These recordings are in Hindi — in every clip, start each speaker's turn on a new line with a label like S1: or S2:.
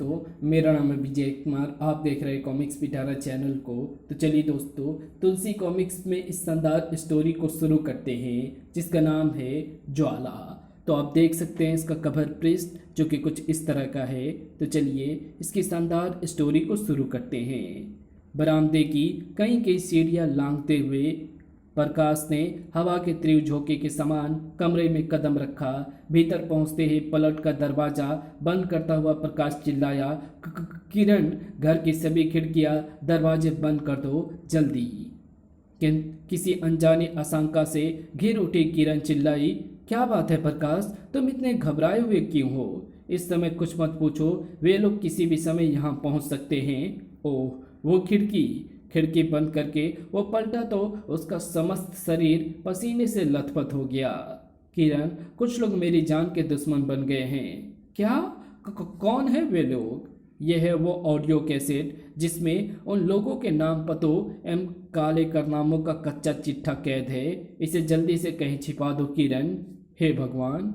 S1: दोस्तों, मेरा नाम है विजय कुमार। आप देख रहे हैं कॉमिक्स पिटारा चैनल को। तो चलिए दोस्तों, तुलसी कॉमिक्स में इस शानदार स्टोरी को शुरू करते हैं जिसका नाम है ज्वाला। तो आप देख सकते हैं इसका कवर पृष्ठ जो कि कुछ इस तरह का है। तो चलिए इसकी शानदार स्टोरी को शुरू करते हैं। बरामदे की कई कई सीढ़ियाँ लांघते हुए प्रकाश ने हवा के तीव्र झोंके के समान कमरे में कदम रखा। भीतर पहुंचते ही पलट का दरवाजा बंद करता हुआ प्रकाश चिल्लाया, किरण, घर की सभी खिड़कियां दरवाजे बंद कर दो जल्दी। किसी अनजानी आशंका से घिर उठी किरण चिल्लाई, क्या बात है प्रकाश, तुम इतने घबराए हुए क्यों हो? इस समय कुछ मत पूछो, वे लोग किसी भी समय यहाँ पहुँच सकते हैं। ओह, वो खिड़की बंद करके वो पलटा तो उसका समस्त शरीर पसीने से लथपथ हो गया। किरण, कुछ लोग मेरी जान के दुश्मन बन गए हैं। क्या? कौन है वे लोग? यह है वो ऑडियो कैसेट जिसमें उन लोगों के नाम, पतों एवं काले कारनामों का कच्चा चिट्ठा कैद है। इसे जल्दी से कहीं छिपा दो किरण, हे भगवान।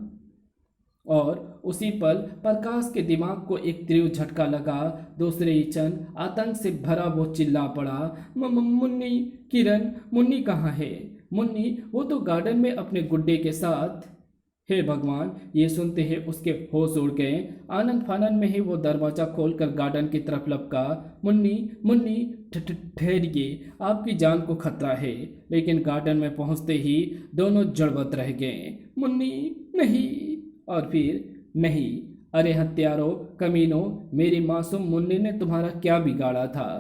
S1: और उसी पल प्रकाश के दिमाग को एक तीव्र झटका लगा। दूसरे ही क्षण आतंक से भरा वो चिल्ला पड़ा, मुन्नी, किरण, मुन्नी कहाँ है? मुन्नी, वो तो गार्डन में अपने गुड्डे के साथ। हे भगवान, ये सुनते ही उसके होश उड़ गए। आनंद फानंद में ही वो दरवाजा खोलकर गार्डन की तरफ लपका। मुन्नी, मुन्नी, ठहरिए, आपकी जान को खतरा है। लेकिन गार्डन में पहुंचते ही दोनों जड़बत रह गए। मुन्नी, नहीं, और फिर नहीं। अरे हत्यारों, कमीनों, मेरी मासूम मुन्नी ने तुम्हारा क्या बिगाड़ा था?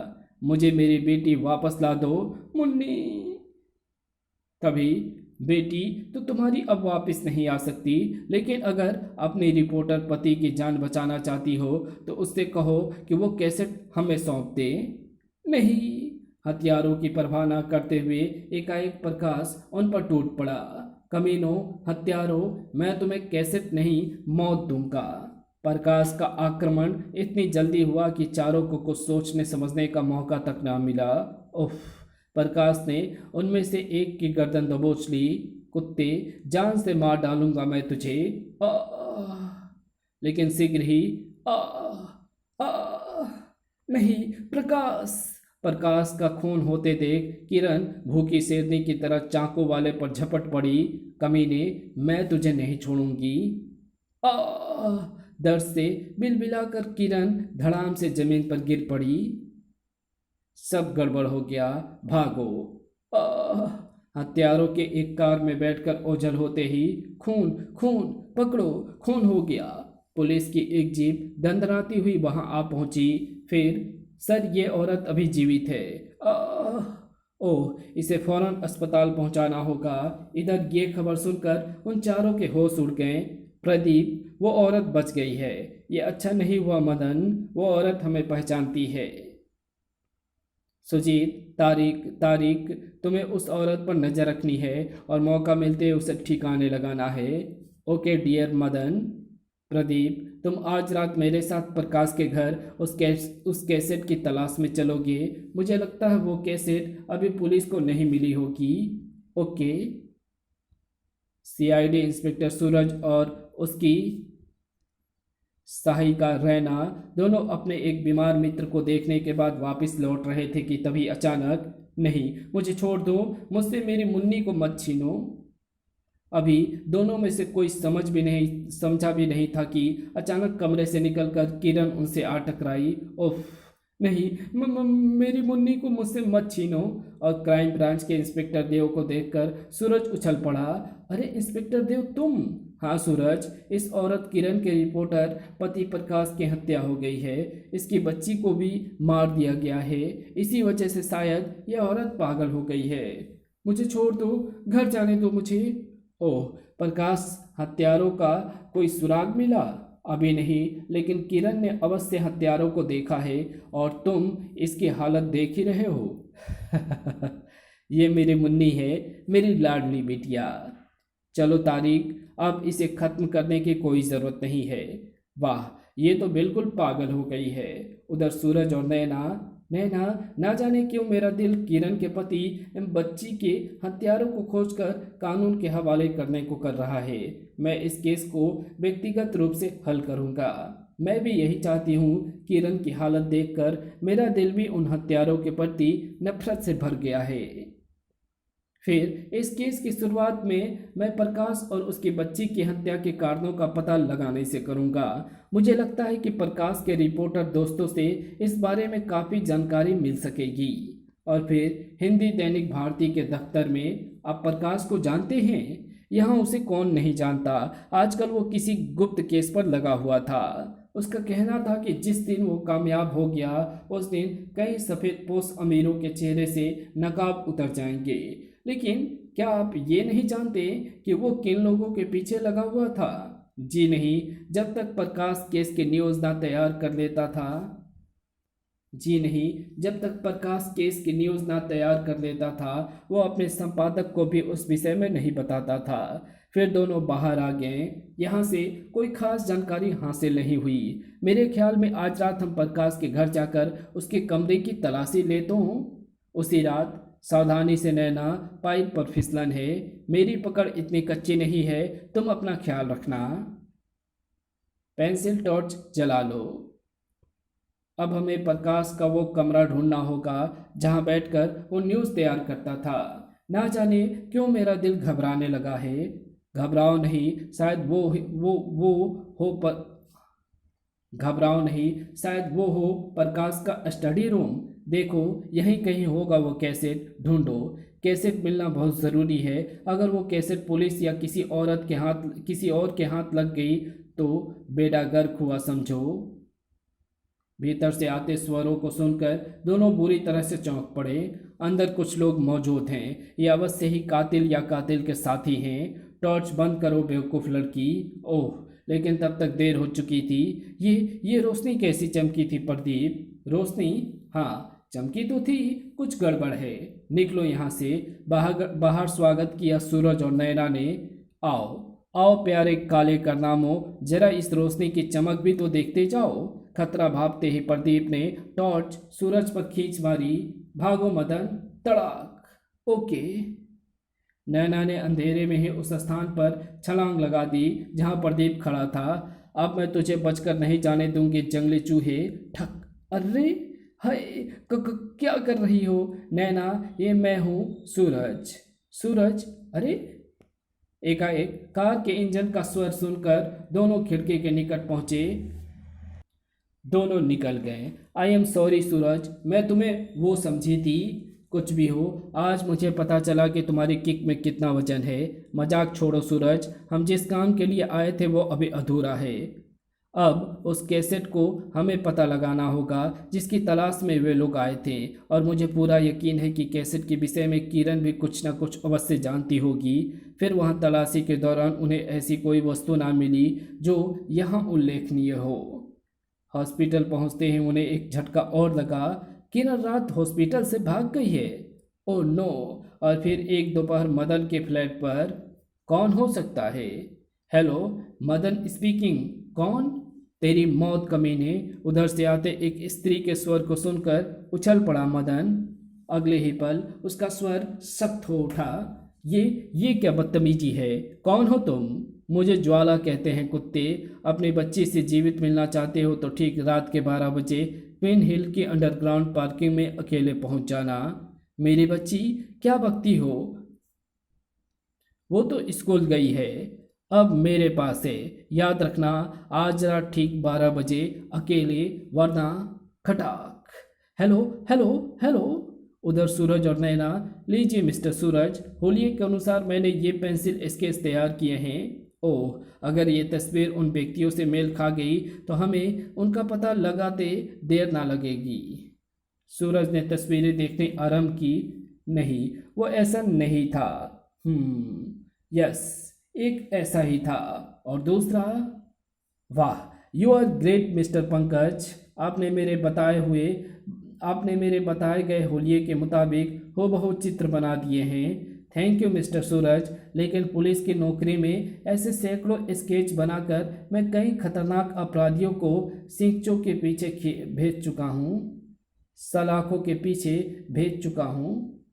S1: मुझे मेरी बेटी वापस ला दो, मुन्नी। तभी, बेटी तो तुम्हारी अब वापस नहीं आ सकती, लेकिन अगर अपने रिपोर्टर पति की जान बचाना चाहती हो तो उससे कहो कि वो कैसेट हमें सौंप दे। नहीं। हथियारों की परवाह न करते हुए एकाएक प्रकाश उन पर टूट पड़ा। कमीनों, हत्यारों, मैं तुम्हें कैसेट नहीं, मौत दूंगा। प्रकाश का आक्रमण इतनी जल्दी हुआ कि चारों को कुछ सोचने समझने का मौका तक न मिला। उफ! प्रकाश ने उनमें से एक की गर्दन दबोच ली। कुत्ते, जान से मार डालूंगा मैं तुझे। आ, लेकिन शीघ्र ही आ, आ, नहीं, प्रकाश। प्रकाश का खून होते देख किरण भूखी शेरनी की तरह चाकू वाले पर झपट पड़ी। कमीने, मैं तुझे नहीं छोड़ूंगी। आ! दर्द से बिलबिलाकर किरण धड़ाम से जमीन पर गिर पड़ी। सब गड़बड़ हो गया, भागो। आ! हत्यारों के एक कार में बैठकर ओझल होते ही खून, खून, पकड़ो, खून हो गया। पुलिस की एक जीप दंदनाती हुई वहां आ पहुंची। फिर, सर, ये औरत अभी जीवित है। ओह, इसे फौरन अस्पताल पहुंचाना होगा। इधर ये खबर सुनकर उन चारों के होश उड़ गए। प्रदीप, वो औरत बच गई है। ये अच्छा नहीं हुआ मदन, वो औरत हमें पहचानती है। सुजीत, तारिक, तारिक, तुम्हें उस औरत पर नजर रखनी है और मौका मिलते ही उसे ठिकाने लगाना है। Okay dear Madan. प्रदीप, तुम आज रात मेरे साथ प्रकाश के घर उस कैसेट की तलाश में चलोगे। मुझे लगता है वो कैसेट अभी पुलिस को नहीं मिली होगी। ओके। सीआईडी इंस्पेक्टर सूरज और उसकी सहायिका रैना दोनों अपने एक बीमार मित्र को देखने के बाद वापस लौट रहे थे कि तभी अचानक, नहीं, मुझे छोड़ दो, मुझसे मेरी मुन्नी को मत छीनो। अभी दोनों में से कोई समझा भी नहीं था कि अचानक कमरे से निकलकर किरण उनसे आ टकराई। उफ! नहीं, मेरी मुन्नी को मुझसे मत छीनो। और क्राइम ब्रांच के इंस्पेक्टर देव को देखकर सूरज उछल पड़ा। अरे इंस्पेक्टर देव, तुम? हाँ सूरज, इस औरत किरण के रिपोर्टर पति प्रकाश की हत्या हो गई है। इसकी बच्ची को भी मार दिया गया है। इसी वजह से शायद यह औरत पागल हो गई है। मुझे छोड़ दो, घर जाने दो मुझे। ओह, प्रकाश, हत्यारों का कोई सुराग मिला? अभी नहीं, लेकिन किरण ने अवश्य हत्यारों को देखा है और तुम इसकी हालत देख ही रहे हो। ये मेरी मुन्नी है, मेरी लाडली बिटिया। चलो तारिक, अब इसे खत्म करने की कोई ज़रूरत नहीं है। वाह, ये तो बिल्कुल पागल हो गई है। उधर सूरज और नैना, नैना, ना जाने क्यों मेरा दिल किरण के पति एवं बच्ची के हत्यारों को खोजकर कानून के हवाले करने को कर रहा है। मैं इस केस को व्यक्तिगत रूप से हल करूंगा। मैं भी यही चाहती हूँ। किरण की हालत देखकर मेरा दिल भी उन हत्यारों के प्रति नफरत से भर गया है। फिर इस केस की शुरुआत में मैं प्रकाश और उसकी बच्ची की हत्या के कारणों का पता लगाने से करूंगा। मुझे लगता है कि प्रकाश के रिपोर्टर दोस्तों से इस बारे में काफ़ी जानकारी मिल सकेगी। और फिर हिंदी दैनिक भारती के दफ्तर में आप प्रकाश को जानते हैं? यहाँ उसे कौन नहीं जानता। आजकल वो किसी गुप्त केस पर लगा हुआ था। उसका कहना था कि जिस दिन वो कामयाब हो गया उस दिन कई सफ़ेदपोश अमीरों के चेहरे से नकाब उतर जाएंगे। लेकिन क्या आप ये नहीं जानते कि वो किन लोगों के पीछे लगा हुआ था? जी नहीं, जब तक प्रकाश केस के न्यूज़ ना तैयार कर लेता था। जी नहीं, जब तक प्रकाश केस की न्यूज़ ना तैयार कर लेता था वो अपने संपादक को भी उस विषय में नहीं बताता था। फिर दोनों बाहर आ गए। यहाँ से कोई खास जानकारी हासिल नहीं हुई। मेरे ख्याल में आज रात हम प्रकाश के घर जाकर उसके कमरे की तलाशी लेते हूँ। उसी रात सावधानी से नैना, पाइप पर फिसलन है, मेरी पकड़ इतनी कच्ची नहीं है, तुम अपना ख्याल रखना। पेंसिल टॉर्च जला लो। अब हमें प्रकाश का वो कमरा ढूंढना होगा जहां बैठकर वो न्यूज़ तैयार करता था। ना जाने क्यों मेरा दिल घबराने लगा है। घबराओ नहीं, शायद वो हो पर घबराओ नहीं, शायद वो हो प्रकाश का स्टडी रूम। देखो यहीं कहीं होगा वो कैसेट, ढूंढो। कैसेट मिलना बहुत ज़रूरी है। अगर वो कैसेट पुलिस या किसी और के हाथ लग गई तो बेड़ा गर्क हुआ समझो। भीतर से आते स्वरों को सुनकर दोनों बुरी तरह से चौंक पड़े। अंदर कुछ लोग मौजूद हैं। ये अवश्य ही कातिल या कातिल के साथी हैं। टॉर्च बंद करो बेवकूफ़ लड़की। ओह, लेकिन तब तक देर हो चुकी थी। ये रोशनी कैसी चमकी थी प्रदीप? रोशनी? हाँ, चमकी तो थी। कुछ गड़बड़ है। निकलो यहाँ से। बाहर बाहर स्वागत किया सूरज और नैना ने। आओ आओ प्यारे काले करनामों, जरा इस रोशनी की चमक भी तो देखते जाओ। खतरा भापते ही प्रदीप ने टॉर्च सूरज पर खींच मारी। भागो मदन। तड़ाक। ओके। नैना ने अंधेरे में ही उस स्थान पर छलांग लगा दी जहां प्रदीप खड़ा था। अब मैं तुझे बचकर नहीं जाने दूंगी जंगली चूहे। ठक। अरे हाय, क्या कर रही हो नैना? ये मैं हूँ सूरज। सूरज? अरे एकाएक कार के इंजन का स्वर सुनकर दोनों खिड़की के निकट पहुंचे। दोनों निकल गए। आई एम सॉरी सूरज, मैं तुम्हें वो समझी थी। कुछ भी हो, आज मुझे पता चला कि तुम्हारी किक में कितना वजन है। मजाक छोड़ो सूरज, हम जिस काम के लिए आए थे वो अभी अधूरा है। अब उस कैसेट को हमें पता लगाना होगा जिसकी तलाश में वे लोग आए थे। और मुझे पूरा यकीन है कि कैसेट के विषय में किरण भी कुछ ना कुछ अवश्य जानती होगी। फिर वहाँ तलाशी के दौरान उन्हें ऐसी कोई वस्तु ना मिली जो यहाँ उल्लेखनीय हो। हॉस्पिटल पहुंचते ही उन्हें एक झटका और लगा। किरण रात हॉस्पिटल से भाग गई है। Oh no. और फिर एक दोपहर मदन के फ्लैट पर। कौन हो सकता है? Hello, Madan speaking. कौन? तेरी मौत कमीने। उधर से आते एक स्त्री के स्वर को सुनकर उछल पड़ा मदन। अगले ही पल उसका स्वर सख्त हो उठा। ये क्या बदतमीजी है? कौन हो तुम? मुझे ज्वाला कहते हैं कुत्ते। अपनी बच्ची से जीवित मिलना चाहते हो तो ठीक रात के 12 बजे पिन हिल की अंडरग्राउंड पार्किंग में अकेले पहुंच जाना। मेरी बच्ची? क्या बकती हो? वो तो स्कूल गई है, अब मेरे पास है। याद रखना, आज रात ठीक 12 बजे अकेले, वरना खटाक। Hello hello hello. उधर सूरज और नैना। लीजिए मिस्टर सूरज, होलिये के अनुसार मैंने ये पेंसिल स्केच तैयार किए हैं। ओह, अगर ये तस्वीर उन व्यक्तियों से मेल खा गई तो हमें उनका पता लगाते देर ना लगेगी। सूरज ने तस्वीरें देखने आरंभ की। नहीं, वो ऐसा नहीं था। यस, एक ऐसा ही था। और दूसरा? वाह, you are great mister Pankaj. आपने मेरे बताए गए होलिये के मुताबिक हूबहू चित्र बना दिए हैं। थैंक यू मिस्टर सूरज, लेकिन पुलिस की नौकरी में ऐसे सैकड़ों स्केच बनाकर मैं कई खतरनाक अपराधियों को सींचों के पीछे भेज चुका हूँ, सलाखों के पीछे भेज चुका हूँ।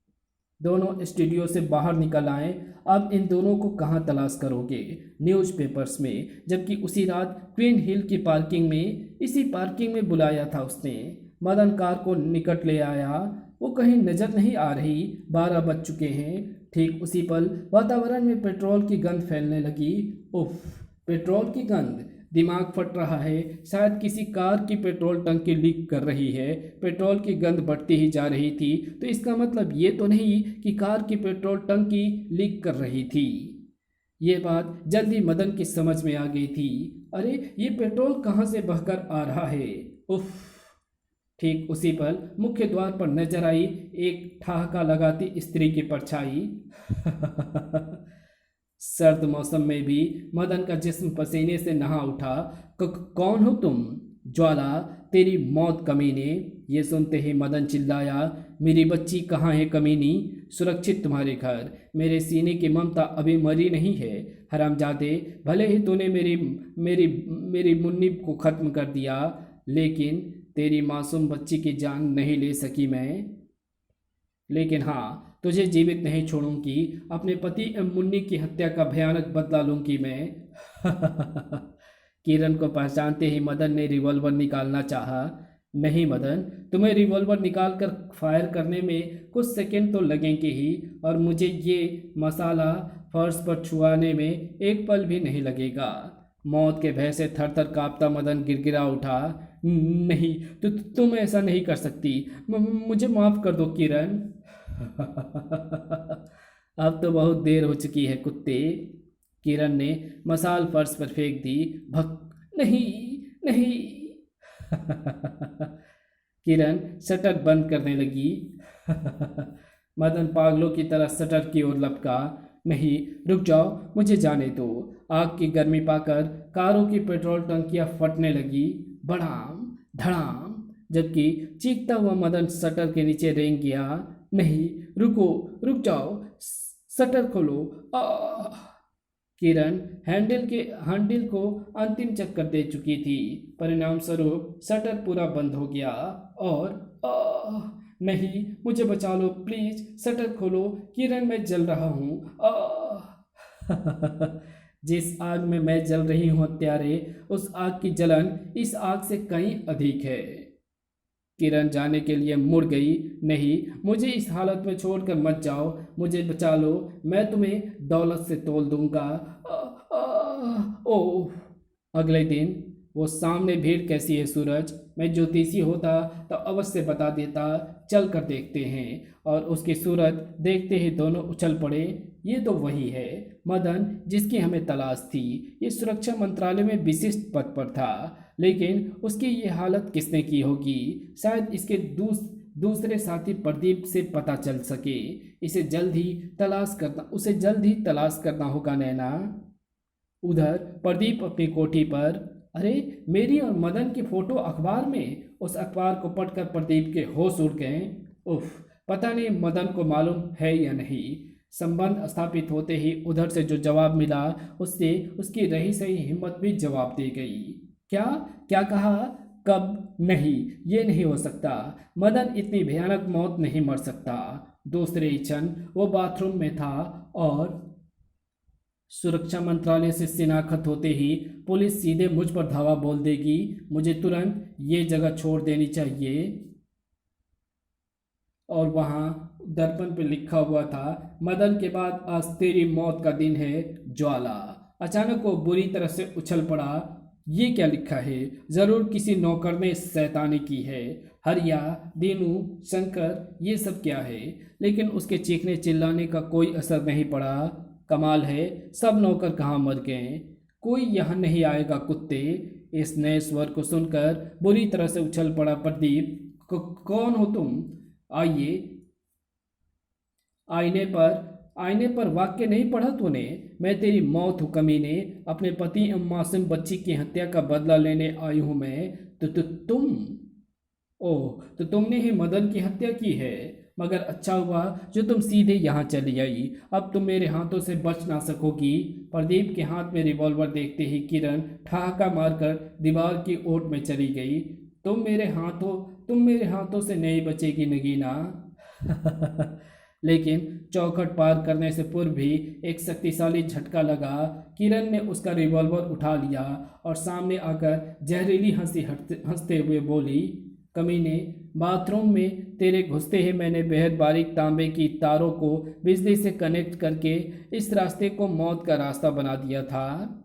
S1: दोनों स्टूडियो से बाहर निकल आए। अब इन दोनों को कहाँ तलाश करोगे? न्यूज़पेपर्स में, जबकि उसी रात क्वीन हिल की पार्किंग में, इसी पार्किंग में बुलाया था उसने। मदन कार को निकट ले आया। वो कहीं नजर नहीं आ रही। 12 बज चुके हैं। ठीक उसी पल वातावरण में पेट्रोल की गंध फैलने लगी। उफ, पेट्रोल की गंध! दिमाग फट रहा है। शायद किसी कार की पेट्रोल टंकी लीक कर रही है। पेट्रोल की गंध बढ़ती ही जा रही थी, तो इसका मतलब ये तो नहीं कि कार की पेट्रोल टंकी लीक कर रही थी। ये बात जल्दी मदन की समझ में आ गई थी। अरे, ये पेट्रोल कहाँ से बहकर आ रहा है? उफ! ठीक उसी पल मुख्य द्वार पर नजर आई एक ठहाका लगाती स्त्री की परछाई। सर्द मौसम में भी मदन का जिस्म पसीने से नहा उठा। कौन हो तुम? ज्वाला, तेरी मौत कमीने! ये सुनते ही मदन चिल्लाया, मेरी बच्ची कहाँ है कमीनी? सुरक्षित तुम्हारे घर। मेरे सीने की ममता अभी मरी नहीं है। हरामजादे, भले ही तूने मेरी मेरी मेरी मुन्नी को खत्म कर दिया, लेकिन तेरी मासूम बच्ची की जान नहीं ले सकी मैं। लेकिन हाँ, तुझे जीवित नहीं छोड़ूंगी। अपने पति मुन्नी की हत्या का भयानक बदला लूंगी मैं। किरण को पहचानते ही मदन ने रिवॉल्वर निकालना चाहा। नहीं मदन, तुम्हें रिवॉल्वर निकालकर फायर करने में कुछ सेकंड तो लगेंगे ही, और मुझे ये मसाला फर्श पर छुआने में एक पल भी नहीं लगेगा। मौत के भय से थर थर कांपता मदन गिड़गिड़ा उठा। नहीं, तुम ऐसा नहीं कर सकती। मुझे माफ कर दो किरण। अब तो बहुत देर हो चुकी है कुत्ते। किरण ने मसाल फर्श पर फेंक दी। भक! नहीं, नहीं। किरण शटर बंद करने लगी। मदन पागलों की तरह शटर की ओर लपका। नहीं, रुक जाओ, मुझे जाने दो। आग की गर्मी पाकर कारों की पेट्रोल टंकियां फटने लगी। बड़ाम धड़ाम, जबकि चीखता हुआ मदन शटर के नीचे रेंग गया। नहीं, रुको, रुक जाओ, शटर खोलो। किरण हैंडल को अंतिम चक्कर दे चुकी थी। परिणाम स्वरूप शटर पूरा बंद हो गया। और नहीं, मुझे बचा लो प्लीज, शटर खोलो किरण, मैं जल रहा हूँ। जिस आग में मैं जल रही हूँ हत्यारे, उस आग की जलन इस आग से कहीं अधिक है। किरण जाने के लिए मुड़ गई। नहीं, मुझे इस हालत में छोड़कर मत जाओ, मुझे बचा लो, मैं तुम्हें दौलत से तोल दूंगा। ओह! अगले दिन वो सामने भीड़ कैसी है सूरज? मैं ज्योतिषी होता तो अवश्य बता देता। चल कर देखते हैं। और उसकी सूरत देखते ही दोनों उछल पड़े। ये तो वही है मदन जिसकी हमें तलाश थी। ये सुरक्षा मंत्रालय में विशिष्ट पद पर था, लेकिन उसकी ये हालत किसने की होगी? शायद इसके दूसरे साथी प्रदीप से पता चल सके। उसे जल्द ही तलाश करना होगा नैना। उधर प्रदीप अपनी कोठी पर। अरे, मेरी और मदन की फोटो अखबार में! उस अखबार को पढ़कर प्रदीप के होश उड़ गए। उफ, पता नहीं मदन को मालूम है या नहीं। संबंध स्थापित होते ही उधर से जो जवाब मिला, उससे उसकी रही सही हिम्मत भी जवाब दे गई। क्या क्या कहा? कब? नहीं, ये नहीं हो सकता। मदन इतनी भयानक मौत नहीं मर सकता। दूसरे ही क्षण वो बाथरूम में था और सुरक्षा मंत्रालय से शिनाख्त होते ही पुलिस सीधे मुझ पर धावा बोल देगी। मुझे तुरंत ये जगह छोड़ देनी चाहिए। और वहाँ दर्पण पे लिखा हुआ था, मदन के बाद आज तेरी मौत का दिन है, ज्वाला। अचानक वो बुरी तरह से उछल पड़ा। ये क्या लिखा है? जरूर किसी नौकर ने शैतानी की है। हरिया, दीनू, शंकर, ये सब क्या है? लेकिन उसके चीखने चिल्लाने का कोई असर नहीं पड़ा। कमाल है, सब नौकर कहाँ मर गए? कोई यहाँ नहीं आएगा कुत्ते। इस नए स्वर को सुनकर बुरी तरह से उछल पड़ा प्रदीप। कौन हो तुम? आइए। आईने पर वाक्य नहीं पढ़ा तूने? मैं तेरी मौत हूँ कमीने। अपने पति एवं मासूम बच्ची की हत्या का बदला लेने आई हूँ मैं। तुम? ओह, तो तुमने ही मदन की हत्या की है। मगर अच्छा हुआ जो तुम सीधे यहाँ चली आई। अब तुम मेरे हाथों से बच ना सकोगी। प्रदीप के हाथ में रिवॉल्वर देखते ही किरण ठहाका मारकर दीवार की ओट में चली गई। तुम मेरे हाथों से नहीं बचेगी नगीना। लेकिन चौखट पार करने से पूर्व भी एक शक्तिशाली झटका लगा। किरण ने उसका रिवॉल्वर उठा लिया और सामने आकर जहरीली हंसी हंसते हुए बोली, कमीने, बाथरूम में तेरे घुसते ही मैंने बेहद बारीक तांबे की तारों को बिजली से कनेक्ट करके इस रास्ते को मौत का रास्ता बना दिया था।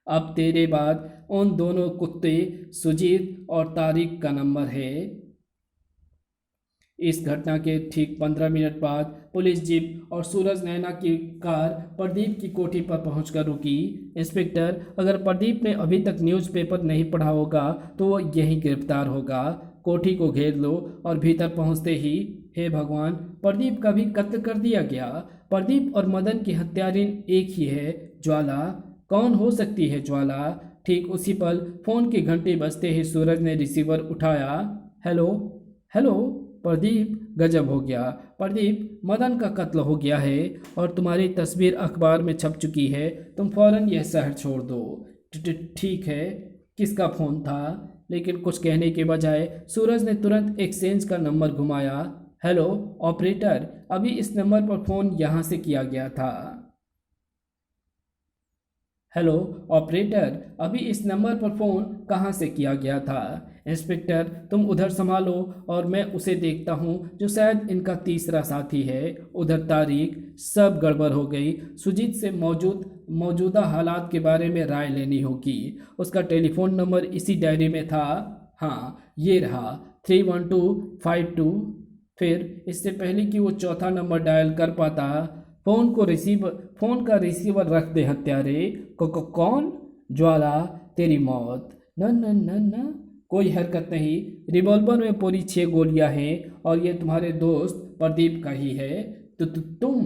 S1: अब तेरे बाद उन दोनों कुत्ते सुजीत और तारिक का नंबर है। इस घटना के ठीक 15 मिनट बाद पुलिस जीप और सूरज नैना की कार प्रदीप की कोठी पर पहुंचकर रुकी। इंस्पेक्टर, अगर प्रदीप ने अभी तक न्यूज़पेपर नहीं पढ़ा होगा तो वो यहीं गिरफ्तार होगा। कोठी को घेर लो और भीतर पहुंचते ही, हे भगवान, प्रदीप का भी कत्ल कर दिया गया। प्रदीप और मदन की हत्यारिन एक ही है, ज्वाला। कौन हो सकती है ज्वाला? ठीक उसी पल फोन की घंटी बजते ही सूरज ने रिसीवर उठाया। हेलो हेलो प्रदीप, गजब हो गया। प्रदीप, मदन का कत्ल हो गया है और तुम्हारी तस्वीर अखबार में छप चुकी है। तुम फौरन यह शहर छोड़ दो। ठीक है, किसका फ़ोन था? लेकिन कुछ कहने के बजाय सूरज ने तुरंत एक्सचेंज का नंबर घुमाया। हेलो ऑपरेटर, अभी इस नंबर पर फ़ोन यहाँ से किया गया था। हेलो ऑपरेटर, अभी इस नंबर पर फ़ोन कहाँ से किया गया था? इंस्पेक्टर, तुम उधर संभालो और मैं उसे देखता हूँ जो शायद इनका तीसरा साथी है। उधर तारीख। सब गड़बड़ हो गई। सुजीत से मौजूदा हालात के बारे में राय लेनी होगी। उसका टेलीफोन नंबर इसी डायरी में था। हाँ, ये रहा 31252। फिर इससे पहले कि वो चौथा नंबर डायल कर पाता, फोन का रिसीवर रख दे हत्यारे। कौन? ज्वाला, तेरी मौत। न न न न, कोई हरकत नहीं। रिवॉल्वर में पूरी 6 गोलियां हैं और ये तुम्हारे दोस्त प्रदीप का ही है। तो तुम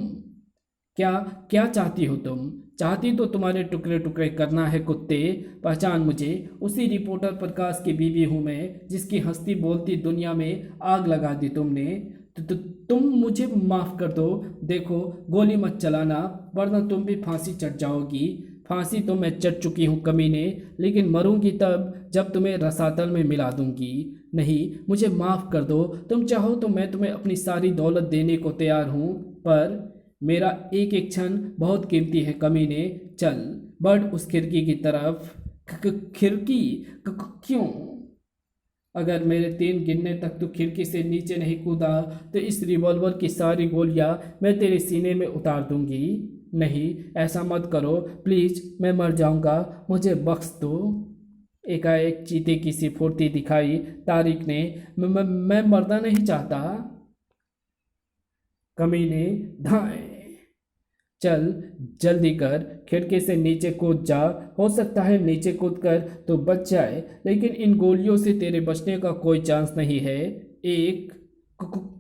S1: क्या क्या चाहती हो? तुम चाहती तो तुम्हारे टुकड़े टुकड़े करना है कुत्ते। पहचान मुझे, उसी रिपोर्टर प्रकाश की बीवी हूँ मैं, जिसकी हंसती बोलती दुनिया में आग लगा दी तुमने। तो तुम मुझे माफ़ कर दो। देखो, गोली मत चलाना वरना तुम भी फांसी चढ़ जाओगी। फांसी तो मैं चढ़ चुकी हूँ कमीने, लेकिन मरूंगी तब जब तुम्हें रसातल में मिला दूंगी। नहीं, मुझे माफ़ कर दो। तुम चाहो तो मैं तुम्हें अपनी सारी दौलत देने को तैयार हूँ, पर मेरा एक एक क्षण बहुत कीमती है कमीने। चल बढ़ उस खिड़की की तरफ। खिड़की? क्यों? अगर मेरे 3 गिनने तक तू खिड़की से नीचे नहीं कूदा तो इस रिवॉल्वर की सारी गोलियां मैं तेरे सीने में उतार दूंगी। नहीं, ऐसा मत करो प्लीज़, मैं मर जाऊंगा, मुझे बख्श दो। एकाएक चीते की सी फुर्ती दिखाई तारिक ने। मैं मरना नहीं चाहता। कमीने, धाएं। चल जल्दी कर, खिड़की से नीचे कूद जा। हो सकता है नीचे कूद कर तो बच जाए, लेकिन इन गोलियों से तेरे बचने का कोई चांस नहीं है। 1,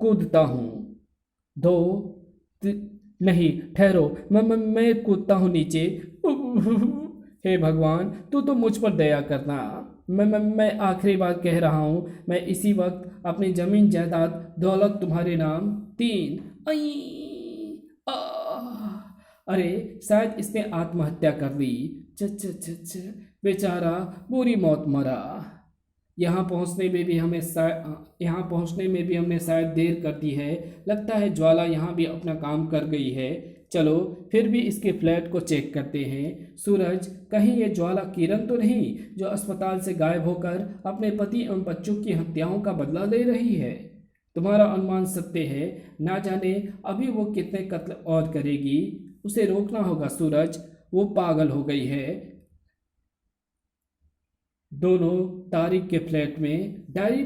S1: कूदता हूँ। 2, नहीं ठहरो, मैं कूदता हूँ नीचे। हे भगवान, तू तो मुझ पर दया करना। मैं आखिरी बात कह रहा हूँ। मैं इसी वक्त अपनी जमीन जायदाद दौलत तुम्हारे नाम। 3। अरे शायद इसने आत्महत्या कर ली। च च च च, बेचारा बुरी मौत मरा। यहाँ पहुँचने में भी हमने शायद देर कर दी है। लगता है ज्वाला यहाँ भी अपना काम कर गई है। चलो फिर भी इसके फ्लैट को चेक करते हैं। सूरज, कहीं ये ज्वाला किरण तो नहीं जो अस्पताल से गायब होकर अपने पति एवं बच्चों की हत्याओं का बदला ले रही है? तुम्हारा अनुमान सत्य है। ना जाने अभी वो कितने कत्ल और करेगी। उसे रोकना होगा सूरज, वो पागल हो गई है। दोनों तारिक के फ्लैट में डायरी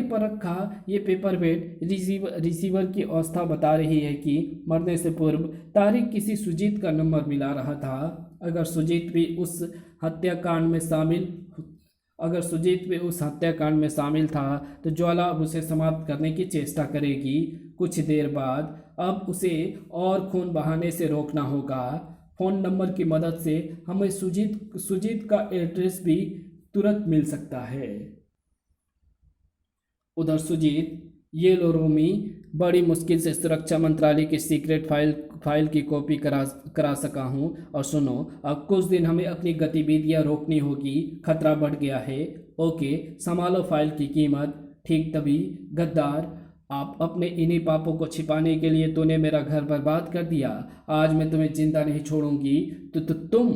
S1: पर रखा ये पेपर वेट रिसीवर की अवस्था बता रही है कि मरने से पूर्व तारिक किसी सुजीत का नंबर मिला रहा था। अगर सुजीत भी उस हत्याकांड में शामिल था तो ज्वाला अब उसे समाप्त करने की चेष्टा करेगी। कुछ देर बाद अब उसे और खून बहाने से रोकना होगा। फ़ोन नंबर की मदद से हमें सुजीत का एड्रेस भी तुरंत मिल सकता है। उधर सुजीत, ये लो रोमी, बड़ी मुश्किल से सुरक्षा मंत्रालय की सीक्रेट फाइल की कॉपी करा सका हूँ। और सुनो, अब कुछ दिन हमें अपनी गतिविधियाँ रोकनी होगी, खतरा बढ़ गया है। ओके, संभालो फाइल की कीमत। ठीक तभी गद्दार आप अपने इन्हीं पापों को छिपाने के लिए तूने मेरा घर बर्बाद कर दिया। आज मैं तुम्हें जिंदा नहीं छोड़ूंगी। तुम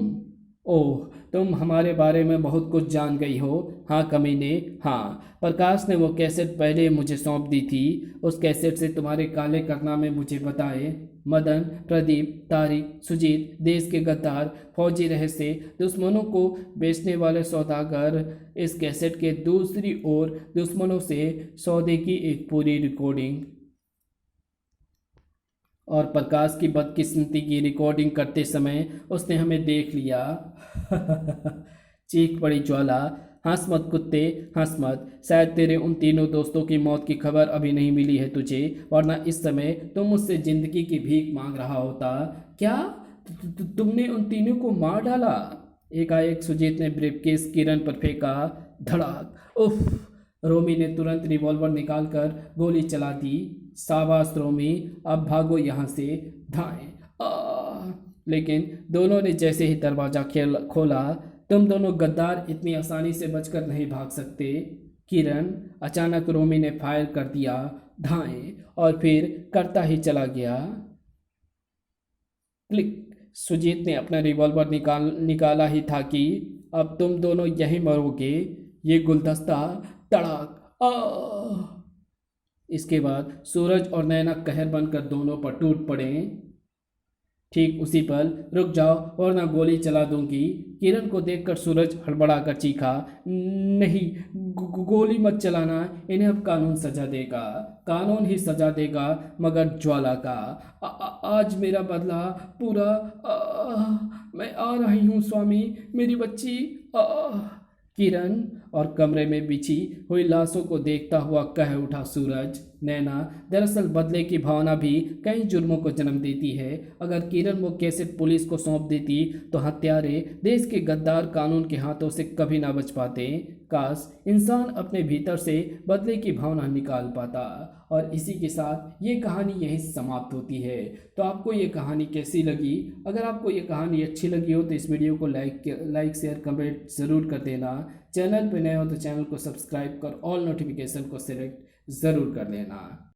S1: ओह, तुम हमारे बारे में बहुत कुछ जान गई हो। हाँ कमीने, हाँ। प्रकाश ने वो कैसेट पहले मुझे सौंप दी थी। उस कैसेट से तुम्हारे काले कारनामे मुझे बताए। मदन, प्रदीप, तारिक, सुजीत, देश के गद्दार, फौजी रहस्य, दुश्मनों को बेचने वाले सौदागर। इस कैसेट के दूसरी ओर दुश्मनों से सौदे की एक पूरी रिकॉर्डिंग। और प्रकाश की बदकिस्मती की रिकॉर्डिंग करते समय उसने हमें देख लिया। चीख पड़ी ज्वाला। हंस मत कुत्ते, हंस मत। शायद तेरे उन तीनों दोस्तों की मौत की खबर अभी नहीं मिली है तुझे, वरना इस समय तुम मुझसे जिंदगी की भीख मांग रहा होता। क्या तुमने उन तीनों को मार डाला? एकाएक सुजीत ने ब्रीफकेस किरण पर फेंका। धड़ाक। उफ। रोमी ने तुरंत रिवॉल्वर निकालकर गोली चला दी। शाबाश रोमी, अब भागो यहाँ से। धाएं। लेकिन दोनों ने जैसे ही दरवाजा खोला, तुम दोनों गद्दार इतनी आसानी से बचकर नहीं भाग सकते। किरण, अचानक रोमी ने फायर कर दिया। धाएं। और फिर करता ही चला गया। क्लिक। सुजीत ने अपना रिवॉल्वर निकाला ही था कि अब तुम दोनों यहीं मरोगे। ये गुलदस्ता। तड़ाक। इसके बाद सूरज और नैना कहर बनकर दोनों पर टूट पड़े। ठीक उसी पल, रुक जाओ वरना गोली चला दूंगी। किरण को देखकर सूरज हड़बड़ाकर चीखा। नहीं, गोली मत चलाना। इन्हें अब कानून सजा देगा। कानून ही सजा देगा, मगर ज्वाला का। आज मेरा बदला पूरा। मैं आ रही हूँ स्वामी, मेरी बच्ची। किरण, और कमरे में बिछी हुई लाशों को देखता हुआ कह उठा सूरज। नैना, दरअसल बदले की भावना भी कई जुर्मों को जन्म देती है। अगर किरण वो कैसेट पुलिस को सौंप देती तो हत्यारे, देश के गद्दार कानून के हाथों से कभी ना बच पाते। काश इंसान अपने भीतर से बदले की भावना निकाल पाता। और इसी के साथ ये कहानी यहीं समाप्त होती है। तो आपको ये कहानी कैसी लगी? अगर आपको ये कहानी अच्छी लगी हो तो इस वीडियो को लाइक शेयर कमेंट ज़रूर कर देना। चैनल पर नए हो तो चैनल को सब्सक्राइब कर ऑल नोटिफिकेशन को सिलेक्ट ज़रूर कर लेना।